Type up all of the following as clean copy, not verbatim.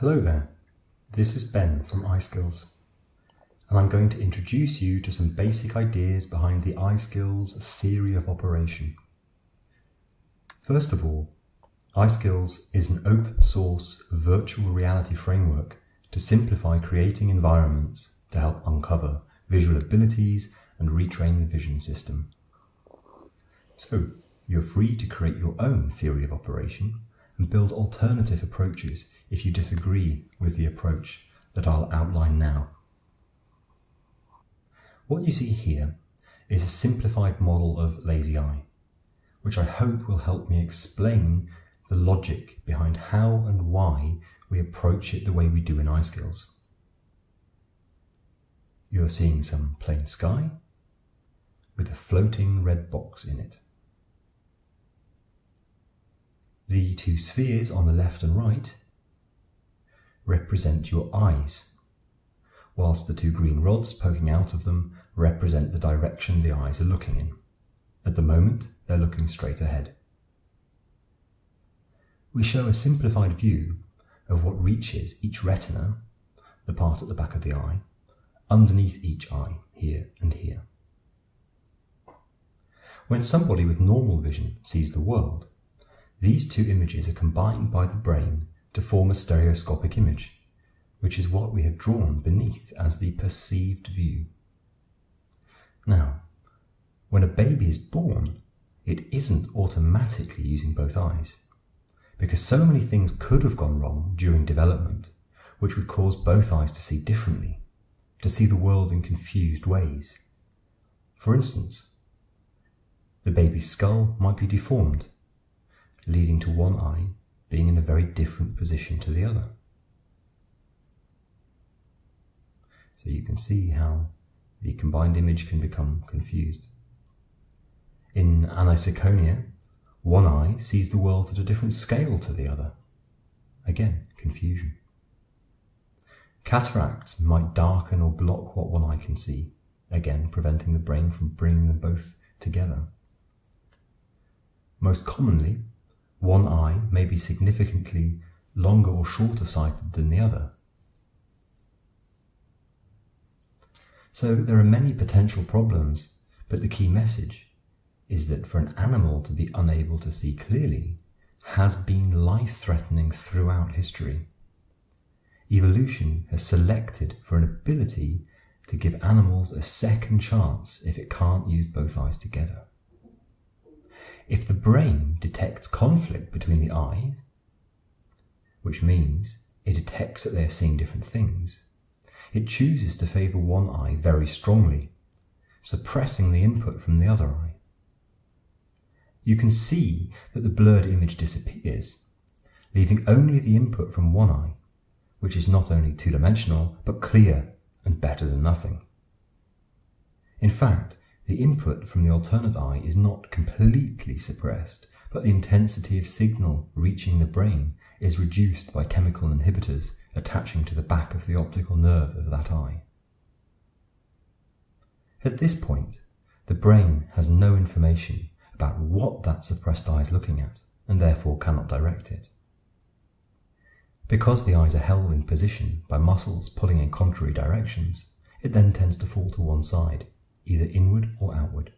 Hello there, this is Ben from EyeSkills, and I'm going to introduce you to some basic ideas behind the EyeSkills theory of operation. First of all, EyeSkills is an open source virtual reality framework to simplify creating environments to help uncover visual abilities and retrain the vision system. So, you're free to create your own theory of operation and build alternative approaches if you disagree with the approach that I'll outline now. What you see here is a simplified model of lazy eye, which I hope will help me explain the logic behind how and why we approach it the way we do in EyeSkills. You're seeing some plain sky with a floating red box in it. The two spheres on the left and right represent your eyes, whilst the two green rods poking out of them represent the direction the eyes are looking in. At the moment, they're looking straight ahead. We show a simplified view of what reaches each retina, the part at the back of the eye, underneath each eye, here and here. When somebody with normal vision sees the world, these two images are combined by the brain to form a stereoscopic image, which is what we have drawn beneath as the perceived view. Now, when a baby is born, it isn't automatically using both eyes, because so many things could have gone wrong during development, which would cause both eyes to see differently, to see the world in confused ways. For instance, the baby's skull might be deformed, leading to one eye being in a very different position to the other. So you can see how the combined image can become confused. In anisoconia, one eye sees the world at a different scale to the other. Again, confusion. Cataracts might darken or block what one eye can see, again preventing the brain from bringing them both together. Most commonly, one eye may be significantly longer or shorter sighted than the other. So there are many potential problems, but the key message is that for an animal to be unable to see clearly has been life-threatening throughout history. Evolution has selected for an ability to give animals a second chance if it can't use both eyes together. If the brain detects conflict between the eyes, which means it detects that they are seeing different things, it chooses to favour one eye very strongly, suppressing the input from the other eye. You can see that the blurred image disappears, leaving only the input from one eye, which is not only two-dimensional, but clear and better than nothing. In fact, the input from the alternate eye is not completely suppressed, but the intensity of signal reaching the brain is reduced by chemical inhibitors attaching to the back of the optical nerve of that eye. At this point, the brain has no information about what that suppressed eye is looking at, and therefore cannot direct it. Because the eyes are held in position by muscles pulling in contrary directions, it then tends to fall to one side, either inward or outward.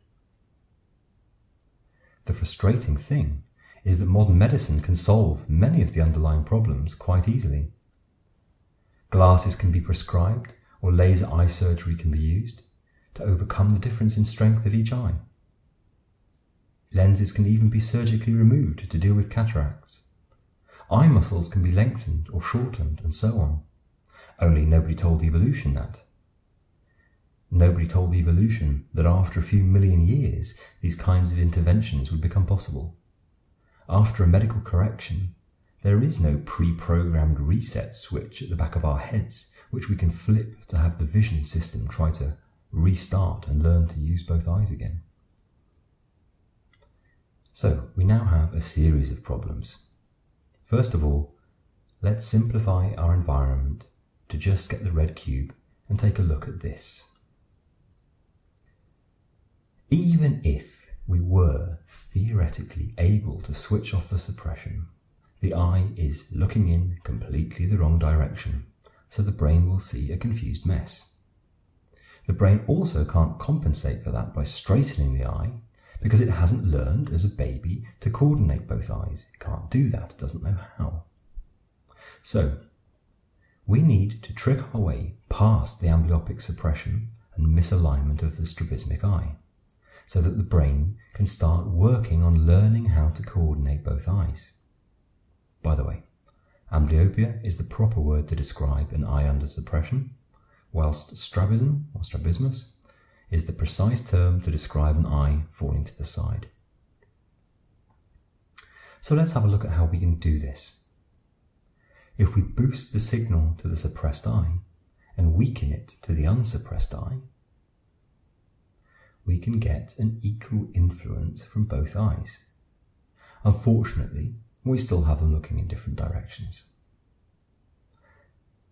The frustrating thing is that modern medicine can solve many of the underlying problems quite easily. Glasses can be prescribed, or laser eye surgery can be used to overcome the difference in strength of each eye. Lenses can even be surgically removed to deal with cataracts. Eye muscles can be lengthened or shortened, and so on. Only nobody told evolution that. Nobody told evolution that after a few million years, these kinds of interventions would become possible. After a medical correction, there is no pre-programmed reset switch at the back of our heads, which we can flip to have the vision system try to restart and learn to use both eyes again. So, we now have a series of problems. First of all, let's simplify our environment to just get the red cube and take a look at this. Even if we were theoretically able to switch off the suppression, the eye is looking in completely the wrong direction, so the brain will see a confused mess. The brain also can't compensate for that by straightening the eye, because it hasn't learned as a baby to coordinate both eyes. It can't do that, it doesn't know how. So, we need to trick our way past the amblyopic suppression and misalignment of the strabismic eye, so that the brain can start working on learning how to coordinate both eyes. By the way, amblyopia is the proper word to describe an eye under suppression, whilst strabism or strabismus is the precise term to describe an eye falling to the side. So let's have a look at how we can do this. If we boost the signal to the suppressed eye and weaken it to the unsuppressed eye, we can get an equal influence from both eyes. Unfortunately, we still have them looking in different directions.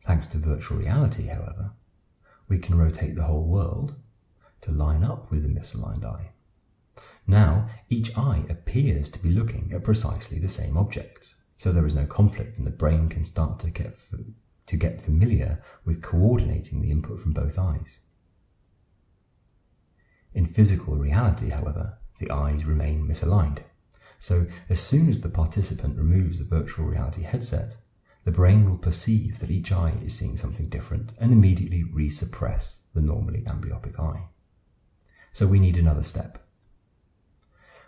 Thanks to virtual reality, however, we can rotate the whole world to line up with the misaligned eye. Now, each eye appears to be looking at precisely the same objects, so there is no conflict and the brain can start to get familiar with coordinating the input from both eyes. In physical reality, however, the eyes remain misaligned. So as soon as the participant removes the virtual reality headset, the brain will perceive that each eye is seeing something different and immediately resuppress the normally amblyopic eye. So we need another step.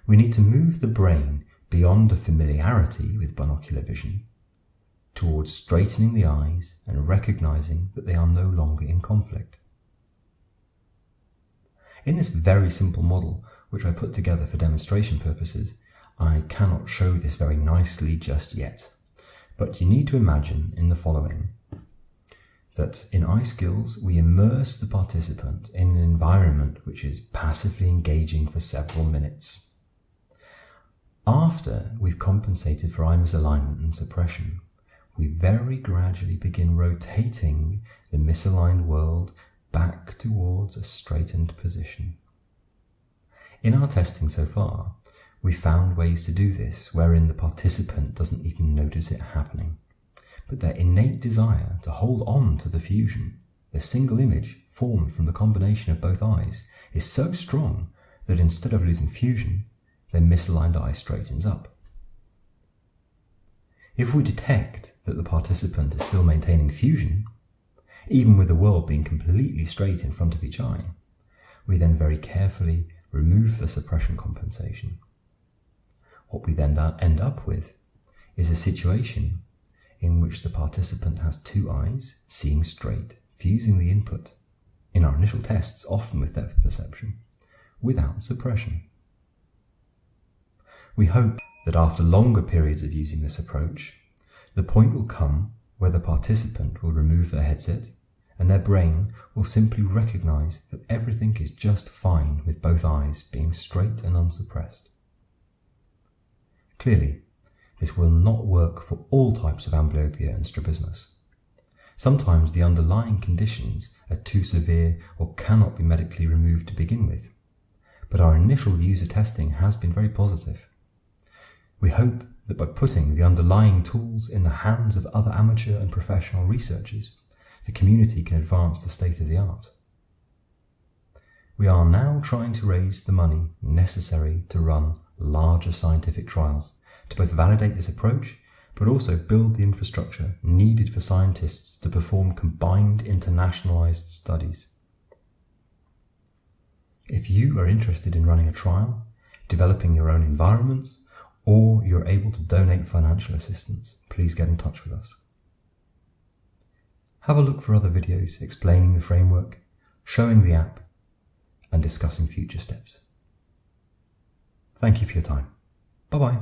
We need to move the brain beyond a familiarity with binocular vision towards straightening the eyes and recognizing that they are no longer in conflict. In this very simple model, which I put together for demonstration purposes, I cannot show this very nicely just yet, but you need to imagine in the following: that in EyeSkills we immerse the participant in an environment which is passively engaging for several minutes. After we've compensated for eye misalignment and suppression, we very gradually begin rotating the misaligned world back towards a straightened position. In our testing so far, we found ways to do this wherein the participant doesn't even notice it happening, but their innate desire to hold on to the fusion, the single image formed from the combination of both eyes, is so strong that instead of losing fusion, their misaligned eye straightens up. If we detect that the participant is still maintaining fusion, even with the world being completely straight in front of each eye, we then very carefully remove the suppression compensation. What we then end up with is a situation in which the participant has two eyes seeing straight, fusing the input, in our initial tests often with depth perception, without suppression. We hope that after longer periods of using this approach, the point will come where the participant will remove their headset and their brain will simply recognize that everything is just fine with both eyes being straight and unsuppressed. Clearly, this will not work for all types of amblyopia and strabismus. Sometimes the underlying conditions are too severe or cannot be medically removed to begin with, but our initial user testing has been very positive. We hope that by putting the underlying tools in the hands of other amateur and professional researchers, the community can advance the state of the art. We are now trying to raise the money necessary to run larger scientific trials to both validate this approach, but also build the infrastructure needed for scientists to perform combined internationalized studies. If you are interested in running a trial, developing your own environments, or you're able to donate financial assistance, please get in touch with us. Have a look for other videos explaining the framework, showing the app, and discussing future steps. Thank you for your time. Bye-bye.